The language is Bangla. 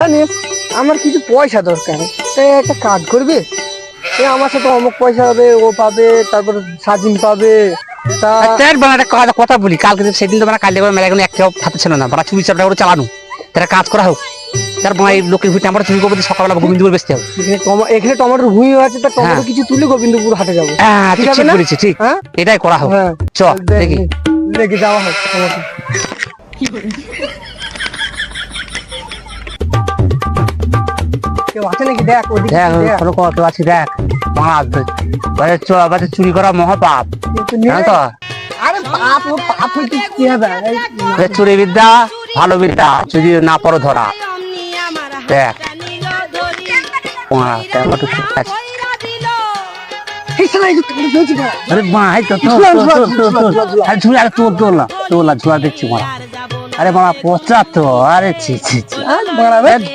জানিস আমার কিছু পয়সা দরকার, তাই একটা কাজ করবে। আমার সাথে অমুক পয়সা হবে, ও পাবে, তারপর সাজিন পাবে। তা একটা কথা বলি, কালকে সেদিন তো মানে কাল মেলা কোনো একটা হাতে ছিল না, চুরি চাপটা করে চালানো, তারা কাজ করা হোক। তার লোকের ভিতরে আমরা চুরি করবো, সকালবেলা গোবিন্দপুর বেচতে হবে। এখানে টমেটোর ভুঁই আছে, তা টমেটো কিছু তুলে গোবিন্দপুর হাটে যাবো। হ্যাঁ ঠিক আছে ঠিক না? বলেছি, ঠিক হ্যাঁ এটাই করা হোক। হ্যাঁ চ দেখি দেখি যাওয়া হোক টমেটো। কেউ আছে নাকি দেখ, ওদিকে দেখ দেখ। খরো কত আছে দেখ। বাজে চুরি করা মহাপাপ, কিন্তু নিয়ে- জানো তো? আরে পাপ, ও পাপ হইতে কি হবে? এ চুরি বিদ্যা ভালো বিদ্যা, যদি না পড়ো ধরা। দেখ টমেটো ঠিক আছে। এই শালা, এই যে টমেটো ধরেছি না। আরে মা এই তো তোর ঝুলা, ঝুলা, তোর তোর ঝুলা, তোর ঝুলা, ঝুলা। আরে ঝুলা, আরে তোর না ঝুলা দেখছি মারা। আরে মারা পচা তো, আরে ছি ছি ছি। আর বাড়াবে